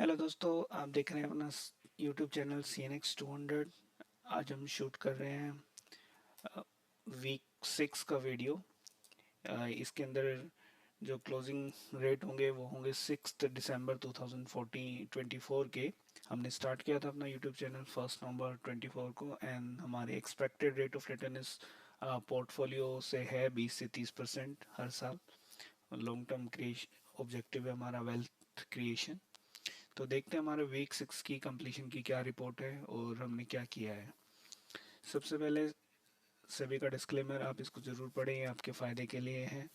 Hello दोस्तों, आप देख रहे हैं अपना यूट्यूब चैनल CNX 200। आज हम शूट कर रहे हैं वीक 6 का वीडियो। इसके अंदर जो क्लोजिंग रेट होंगे वो होंगे 6 दिसंबर 2024 के। हमने स्टार्ट किया था अपना यूट्यूब चैनल 1 नवंबर 24 को एंड हमारे एक्सपेक्टेड रेट ऑफ रिटर्न इस पोर्टफोलियो से है 20 से 30% हर साल। लॉन्ग टर्म क्रिएशन ऑब्जेक्टिव है हमारा वेल्थ क्रिएशन। तो देखते हैं हमारे वीक 6 की कंप्लीशन की क्या रिपोर्ट है और हमने क्या किया है। सबसे पहले सभी का डिस्क्लेमर, आप इसको ज़रूर पढ़ें, ये आपके फ़ायदे के लिए है।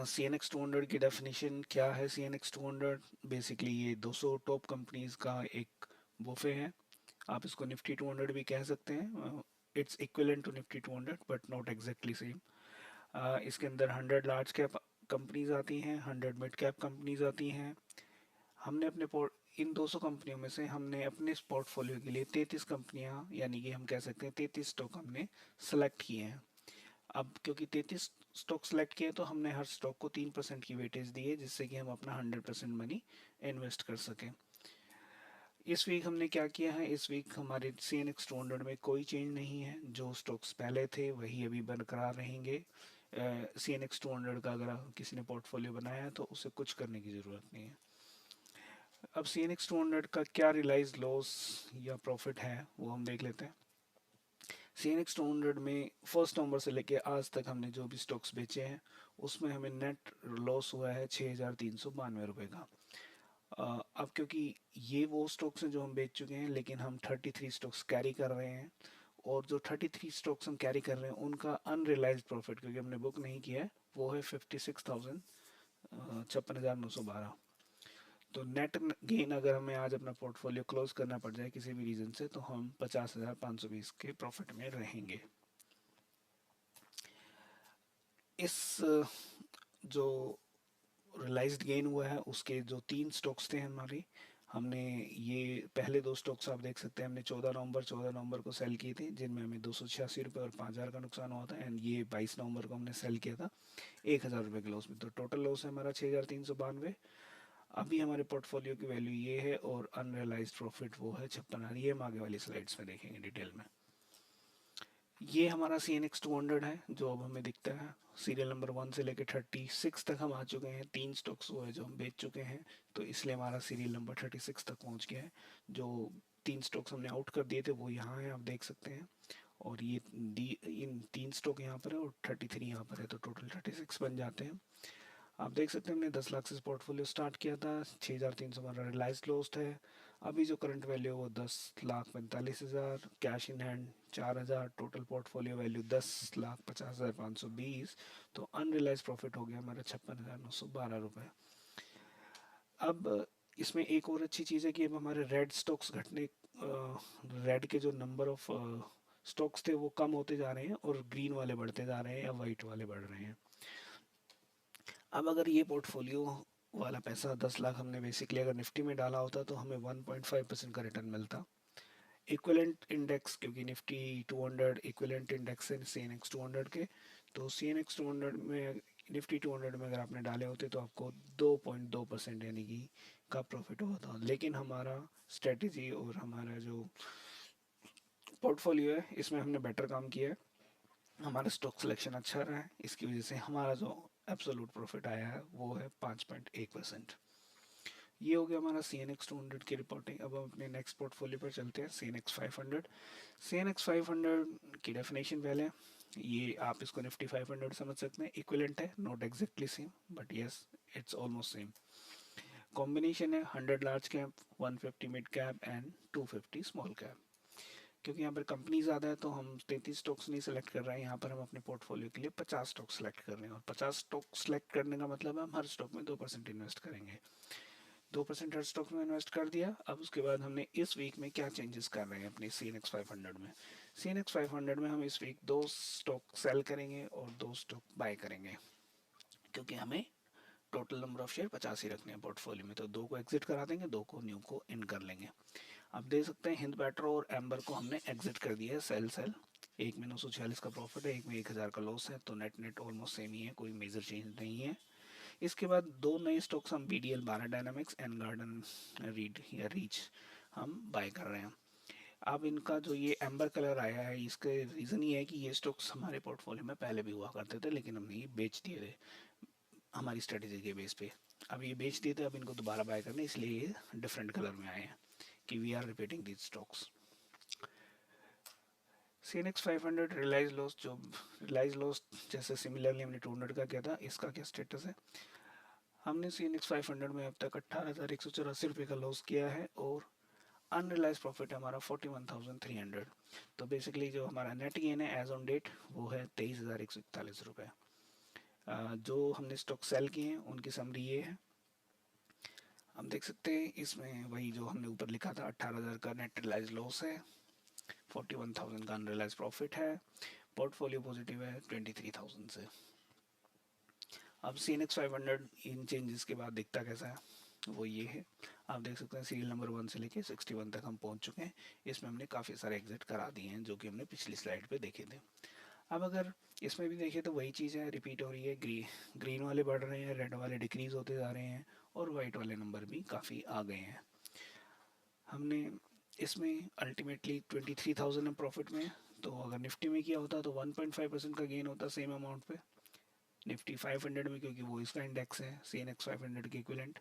CNX 200 की डेफिनेशन क्या है? CNX 200 बेसिकली ये 200 टॉप कंपनीज का एक बुफे है। आप इसको निफ्टी 200 भी कह सकते हैं। It's equivalent to Nifty 200 but not exactly same. इसके अंदर 100 लार्ज कैप कंपनीज आती हैं, 100 मिड कैप कंपनीज आती हैं। हमने अपने इन 200 कंपनियों में से हमने अपने इस पोर्टफोलियो के लिए 33 कंपनियां, यानी कि हम कह सकते हैं 33 स्टॉक हमने सेलेक्ट किए हैं। अब क्योंकि 33 स्टॉक सेलेक्ट किए तो हमने हर स्टॉक को 3% की वेटेज दी है, जिससे कि हम अपना 100% मनी इन्वेस्ट कर सकें। इस वीक हमने क्या किया है? इस वीक हमारे CNX 200 में कोई चेंज नहीं है। जो स्टॉक्स पहले थे वही अभी बरकरार रहेंगे। CNX 200 का अगर किसी ने पोर्टफोलियो बनाया है तो उसे कुछ करने की ज़रूरत नहीं है। अब CNX 200 का क्या रियलाइज लॉस या प्रॉफिट है वो हम देख लेते हैं। CNX 200 में 1 नवंबर से लेके आज तक हमने जो भी स्टॉक्स बेचे हैं उसमें हमें नेट लॉस हुआ है 6,392 रुपये का। अब क्योंकि ये वो स्टॉक्स हैं जो हम बेच चुके हैं, लेकिन हम 33 स्टॉक्स कैरी कर रहे हैं, और जो 33 स्टॉक्स हम कैरी कर रहे हैं उनका अनरियलाइज प्रॉफिट क्योंकि हमने बुक नहीं किया है वो है 56,056,912। तो नेट गेन अगर हमें आज अपना पोर्टफोलियो क्लोज करना पड़ जाए किसी भी रीज़न से तो हम 50,520 के प्रॉफिट में रहेंगे। इस जो रियलाइज्ड गेन हुआ है उसके जो 3 स्टॉक्स थे हमारी, हमने ये पहले 2 स्टॉक्स आप देख सकते हैं, हमने 14 नवंबर को सेल किए थे जिनमें हमें 286 रुपये और 5,000 का नुकसान हुआ था। एंड ये 22 नवंबर को हमने सेल किया था 1,000 रुपये के लॉस में। तो टोटल लॉस है हमारा 6,392। अभी हमारे पोर्टफोलियो की वैल्यू ये है और अनरियलाइज प्रॉफिट वो है 56,000। ये हम आगे वाली स्लाइड्स में देखेंगे डिटेल में। ये हमारा CNX 200 है जो अब हमें दिखता है। सीरियल नंबर 1 से लेकर 36 तक हम आ चुके हैं। 3 स्टॉक्स वो है जो हम बेच चुके हैं, तो इसलिए हमारा सीरियल नंबर 36 तक पहुंच गया है। जो 3 स्टॉक्स हमने आउट कर दिए थे वो यहाँ है, आप देख सकते हैं। और ये इन 3 स्टॉक यहाँ पर है और 33 यहाँ पर है, तो टोटल 36 बन जाते हैं। आप देख सकते हैं हमने 10 लाख से पोर्टफोलियो स्टार्ट किया था। 6,300 हमारा रियलाइज लॉस्ट है। अभी जो करंट वैल्यू है वो 10,45,000, cash in hand 4,000, total portfolio value 10,50,520। तो अनरियलाइज प्रॉफिट हो गया हमारा 56,912 रुपये। अब इसमें एक और अच्छी चीज़ है कि अब हमारे रेड स्टॉक्स घटने, रेड के जो नंबर ऑफ स्टॉक्स थे वो कम होते जा रहे हैं और ग्रीन वाले बढ़ते जा रहे हैं या वाइट वाले बढ़ रहे हैं। अब अगर ये पोर्टफोलियो वाला पैसा 10 लाख हमने बेसिकली अगर निफ्टी में डाला होता तो हमें 1.5% का रिटर्न मिलता। इक्विलेंट इंडेक्स, क्योंकि निफ्टी 200 इक्विलेंट इंडेक्स है CNX 200 के, तो CNX 200 में निफ्टी 200 में अगर आपने डाले होते तो आपको 2.2% यानी कि का प्रॉफिट हुआ था। लेकिन हमारा स्ट्रेटजी और हमारा जो पोर्टफोलियो है इसमें हमने बेटर काम किया है। हमारा स्टॉक सिलेक्शन अच्छा रहा है, इसकी वजह से हमारा जो एब्सोल्यूट प्रॉफिट आया है वो है 5.1%। ये हो गया हमारा CNX 200 की रिपोर्टिंग। अब हम अपने नेक्स्ट पोर्टफोलियो पर चलते हैं, CNX 500। CNX 500 की डेफिनेशन पहले, ये आप इसको निफ्टी 500 समझ सकते हैं। इक्विलेंट है, not exactly same but yes it's almost same. Combination है 100 large cap, 150 mid cap and 250 small cap. क्योंकि यहाँ पर कंपनी ज़्यादा है तो हम 33 स्टॉक्स नहीं सेलेक्ट कर रहे हैं, यहाँ पर हम अपने पोर्टफोलियो के लिए 50 स्टॉक सेलेक्ट कर रहे हैं। और 50 स्टॉक सेलेक्ट करने का मतलब है हम हर स्टॉक में 2% इन्वेस्ट करेंगे। 2% हर स्टॉक में इन्वेस्ट कर दिया। अब उसके बाद हमने इस वीक में क्या चेंजेस कर रहे हैं अपनी CNX 500 में। CNX 500 में हम इस वीक 2 स्टॉक सेल करेंगे और 2 स्टॉक बाय करेंगे, क्योंकि हमें टोटल नंबर ऑफ शेयर 50 ही रखने हैं पोर्टफोलियो में। तो 2 को एग्जिट करा देंगे, 2 को न्यू को इन कर लेंगे। आप देख सकते हैं हिंद बैटर और एम्बर को हमने एग्जिट कर दिया है, सेल सेल। एक में 946 का प्रॉफिट है, एक में 1,000 का लॉस है, तो नेट नेट ऑलमोस्ट सेम ही है, कोई मेजर चेंज नहीं है। इसके बाद दो नए स्टॉक्स हम BDL 12 dynamics and garden read या रीच हम बाय कर रहे हैं। अब इनका जो ये एम्बर कलर आया है, इसका रीज़न ये है कि ये स्टॉक्स हमारे पोर्टफोलियो में पहले भी हुआ करते थे, लेकिन हमने ये बेच दिए थे हमारी स्ट्रेटेजी के बेस पे। अब ये बेच दिए थे, अब इनको दोबारा बाय करने, इसलिए ये डिफरेंट कलर में आए हैं कि we are repeating these stocks. CNX 500 realise loss, जो रिलाइज लॉस जैसे सिमिलरली हमने 200 का किया था, इसका क्या स्टेटस है? हमने CNX 500 में अब तक 18,184 का लॉस किया है और अनरिलाइज प्रॉफिट है हमारा 41,300। तो बेसिकली जो हमारा नेट गेन है एज ऑन डेट वो है 23,141 रुपये। जो हमने स्टॉक सेल किए हैं उनकी समरी ये है, हम देख सकते हैं इसमें वही जो हमने ऊपर लिखा था, 18,000 का नेट रिलाइज लॉस है, 41,000 का अनरिलाइज प्रॉफिट है, पोर्टफोलियो पॉजिटिव है 23,000 से। अब CNX 500 इन चेंजेस के बाद दिखता कैसा है वो ये है, आप देख सकते हैं सीरियल नंबर 1 से लेके 61 तक हम पहुंच चुके हैं। इसमें हमने काफ़ी सारे एग्जिट करा दिए हैं जो कि हमने पिछली स्लाइड पे देखे थे। अब अगर इसमें भी देखें तो वही चीज़ है, रिपीट हो रही है। ग्रीन वाले बढ़ रहे हैं, रेड वाले डिक्रीज होते जा रहे हैं और वाइट वाले नंबर भी काफ़ी आ गए हैं। हमने इसमें अल्टीमेटली 23,000 प्रॉफिट में, तो अगर निफ्टी में किया होता तो 1.5% का गेन होता सेम अमाउंट पे। निफ्टी 500 में क्योंकि वो इसका इंडेक्स है CNX 500 के इक्विवेलेंट,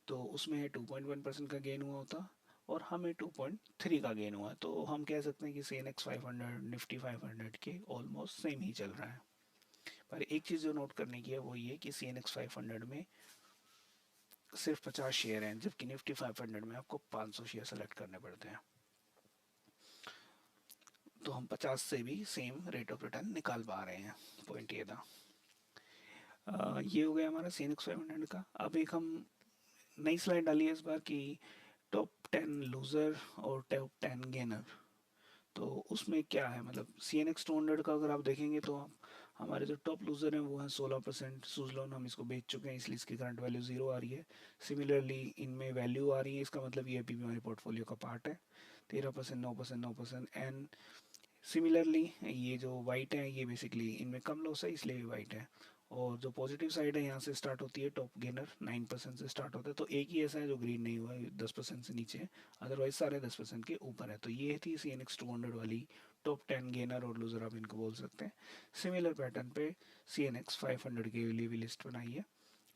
तो उसमें 2.1% का गेन हुआ होता और हमें 2.3 का गेन हुआ। तो हम कह सकते हैं कि CNX 500 निफ्टी 500 के ऑलमोस्ट सेम ही चल रहा है। पर एक चीज़ जो नोट करने की है वो ये कि CNX 500 में सिर्फ 50 शेयर हैं, जबकि निफ्टी 500 में आपको 500 शेयर सेलेक्ट करने पड़ते हैं। तो हम 50 से भी सेम रेट ऑफ रिटर्न निकाल पा रहे हैं, पॉइंट ये था। ये हो गया हमारा CNX 500 का। अब एक हम नई स्लाइड डाली है इस बार की टॉप 10 लूज़र और टॉप 10 गेनर। तो उसमें क्या है, मतलब CNX 200 का अगर आप देखेंगे तो हमारे जो टॉप लूजर हैं वो हैं 16%। सुजलोन हम इसको बेच चुके हैं इसलिए इसकी करंट वैल्यू 0 आ रही है। सिमिलरली इनमें वैल्यू आ रही है, इसका मतलब ये अभी भी हमारे पोर्टफोलियो का पार्ट है। 13%, 9%, 9%। एंड सिमिलरली ये जो वाइट है ये बेसिकली इनमें कम लॉस है इसलिए वाइट है। और जो पॉजिटिव साइड है यहाँ से स्टार्ट होती है, टॉप गेनर 9% से स्टार्ट होता है। तो एक ही ऐसा है जो ग्रीन नहीं हुआ है, 10% से नीचे है, अदरवाइज सारे 10% के ऊपर है। तो ये थी CNX 200 वाली टॉप 10 गेनर और लूजर आप इनको बोल सकते हैं। सिमिलर पैटर्न पे CNX 500 के लिए भी लिस्ट बनाई है,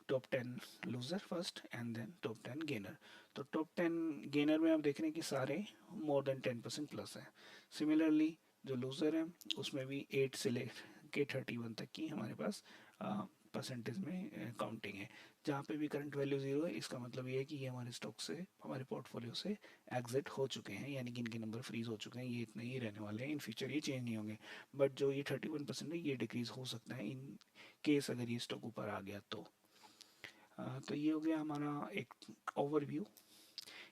top 10 loser first and then top 10 gainer. तो टॉप 10 गेनर में आप देख रहे हैं कि सारे मोर देन 10% प्लस है। सिमिलरली जो लूजर है उसमें भी 8 से लेके 31 तक की हमारे पास परसेंटेज में काउंटिंग है। जहाँ पे भी करंट वैल्यू 0 है इसका मतलब ये है कि ये हमारे स्टॉक से, हमारे पोर्टफोलियो से एग्जिट हो चुके हैं, यानी कि इनके नंबर फ्रीज हो चुके हैं, ये इतने ही रहने वाले हैं, इन फ्यूचर ये चेंज नहीं होंगे। बट जो ये 31% है ये डिक्रीज हो सकता है इन केस अगर ये स्टॉक ऊपर आ गया तो। तो ये हो गया हमारा एक ओवरव्यू।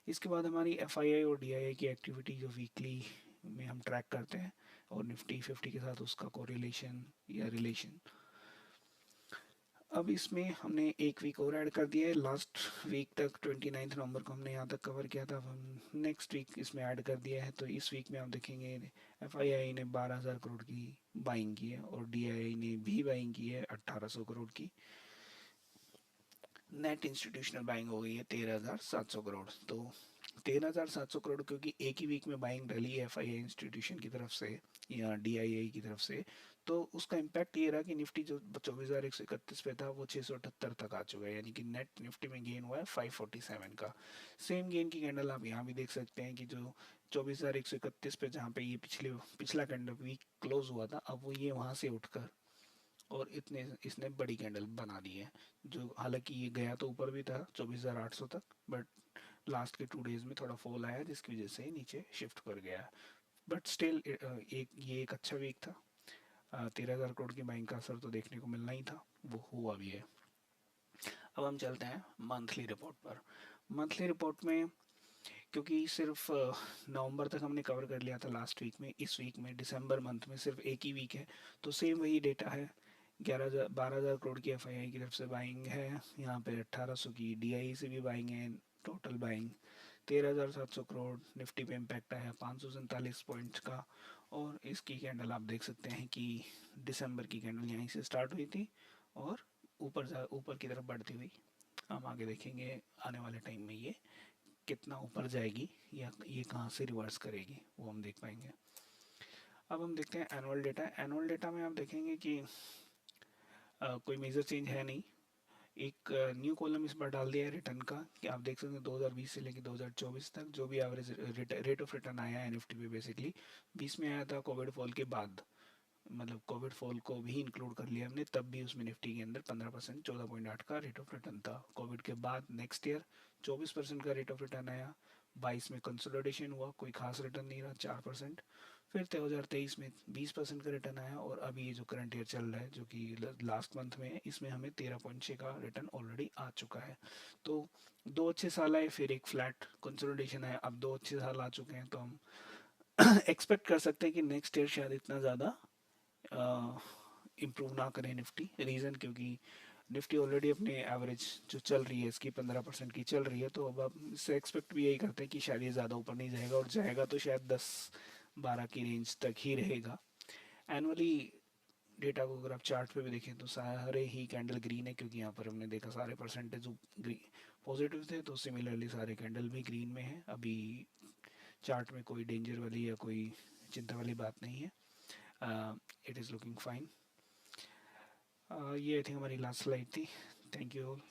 इसके बाद हमारी FII और DII की एक्टिविटी जो वीकली में हम ट्रैक करते हैं और निफ्टी 50 के साथ उसका कोरिलेशन या रिलेशन। अब इसमें हमने एक वीक और ऐड कर दिया है, लास्ट वीक तक 29 नवंबर को हमने यहाँ तक कवर किया था, अब हम नेक्स्ट वीक इसमें ऐड कर दिया है। तो इस वीक में आप देखेंगे FII ने 12,000 करोड़ की बाइंग की है और DII ने भी बाइंग की है 1,800 करोड़ की। नेट इंस्टीट्यूशनल बाइंग हो गई है 13,700 करोड़। तो 13,700 करोड़ क्योंकि एक ही वीक में बाइंग डली है FII इंस्टीट्यूशन की तरफ से या DII की तरफ से, तो उसका इम्पैक्ट ये रहा कि निफ्टी जो 24,131 पे था वो 678 तक आ चुका है, यानी कि नेट निफ्टी में गेन हुआ है 547 का। सेम गेन की कैंडल आप यहाँ भी देख सकते हैं कि जो 24,131 पे जहाँ पे ये पिछला कैंडल वीक क्लोज हुआ था, अब वो ये वहाँ से उठकर और इतने इसने बड़ी कैंडल बना दी है। जो हालांकि ये गया तो ऊपर भी था 24,800 तक, बट लास्ट के 2 डेज में थोड़ा फॉल आया जिसकी वजह से नीचे शिफ्ट कर गया। बट स्टिल एक अच्छा वीक था। 13,000 करोड़ की बाइंग का असर तो देखने को मिलना ही था, वो हुआ भी है। अब हम चलते हैं मंथली रिपोर्ट पर। मंथली रिपोर्ट में क्योंकि सिर्फ नवंबर तक हमने कवर कर लिया था लास्ट वीक में, इस वीक में दिसंबर मंथ में सिर्फ एक ही वीक है, तो सेम वही डेटा है। 12,000 करोड़ की FII की तरफ से बाइंग है, यहाँ पे 1,800 की DII से भी बाइंग है, टोटल बाइंग 13,700 करोड़। निफ्टी पे इम्पैक्ट आया 547 पॉइंट्स का। और इसकी कैंडल आप देख सकते हैं कि दिसंबर की कैंडल यहीं से स्टार्ट हुई थी और ऊपर की तरफ बढ़ती हुई। हम आगे देखेंगे आने वाले टाइम में ये कितना ऊपर जाएगी या ये कहाँ से रिवर्स करेगी, वो हम देख पाएंगे। अब हम देखते हैं एनुअल डेटा। एनुअल डेटा में आप देखेंगे कि कोई मेजर चेंज है नहीं। एक न्यू कॉलम इस बार डाल दिया है रिटर्न का, कि आप देख सकते हैं 2020 से लेकर 2024 तक जो भी एवरेज रेट ऑफ रिटर्न आया है एनएफटी पे, बेसिकली 20 में आया था कोविड फॉल के बाद, मतलब कोविड फॉल को भी इंक्लूड कर लिया हमने, तब भी उसमें निफ्टी के अंदर 15% 14.8 का रेट ऑफ रिटर्न था। कोविड के बाद नेक्स्ट ईयर 24% का रेट ऑफ रिटर्न आया। 22 में कंसोलिडेशन हुआ, कोई खास रिटर्न नहीं रहा, 4%। फिर 2023 में 20% का रिटर्न आया, और अभी ये जो करंट ईयर चल रहा है जो कि लास्ट मंथ में है, इसमें हमें 13.6 का रिटर्न ऑलरेडी आ चुका है। तो 2 अच्छे साल आए, फिर एक फ्लैट कंसोलिडेशन है, अब 2 अच्छे साल आ चुके हैं, तो हम एक्सपेक्ट कर सकते हैं कि नेक्स्ट ईयर शायद इतना ज़्यादा इम्प्रूव ना करें निफ्टी। रीज़न क्योंकि निफ्टी ऑलरेडी अपने एवरेज जो चल रही है इसकी 15% की चल रही है, तो अब आप इससे एक्सपेक्ट भी यही करते हैं कि शायद ये ज़्यादा ऊपर नहीं जाएगा, और जाएगा तो शायद 10-12 की रेंज तक ही रहेगा। एनुअली डेटा को अगर आप चार्ट पे भी देखें तो सारे ही कैंडल ग्रीन है, क्योंकि यहाँ पर हमने देखा सारे परसेंटेज पॉजिटिव थे, तो सिमिलरली सारे कैंडल भी ग्रीन में है। अभी चार्ट में कोई डेंजर वाली या कोई चिंता वाली बात नहीं है। It is looking fine. ये आई थिंक हमारी लास्ट स्लाइड थी। Thank you all.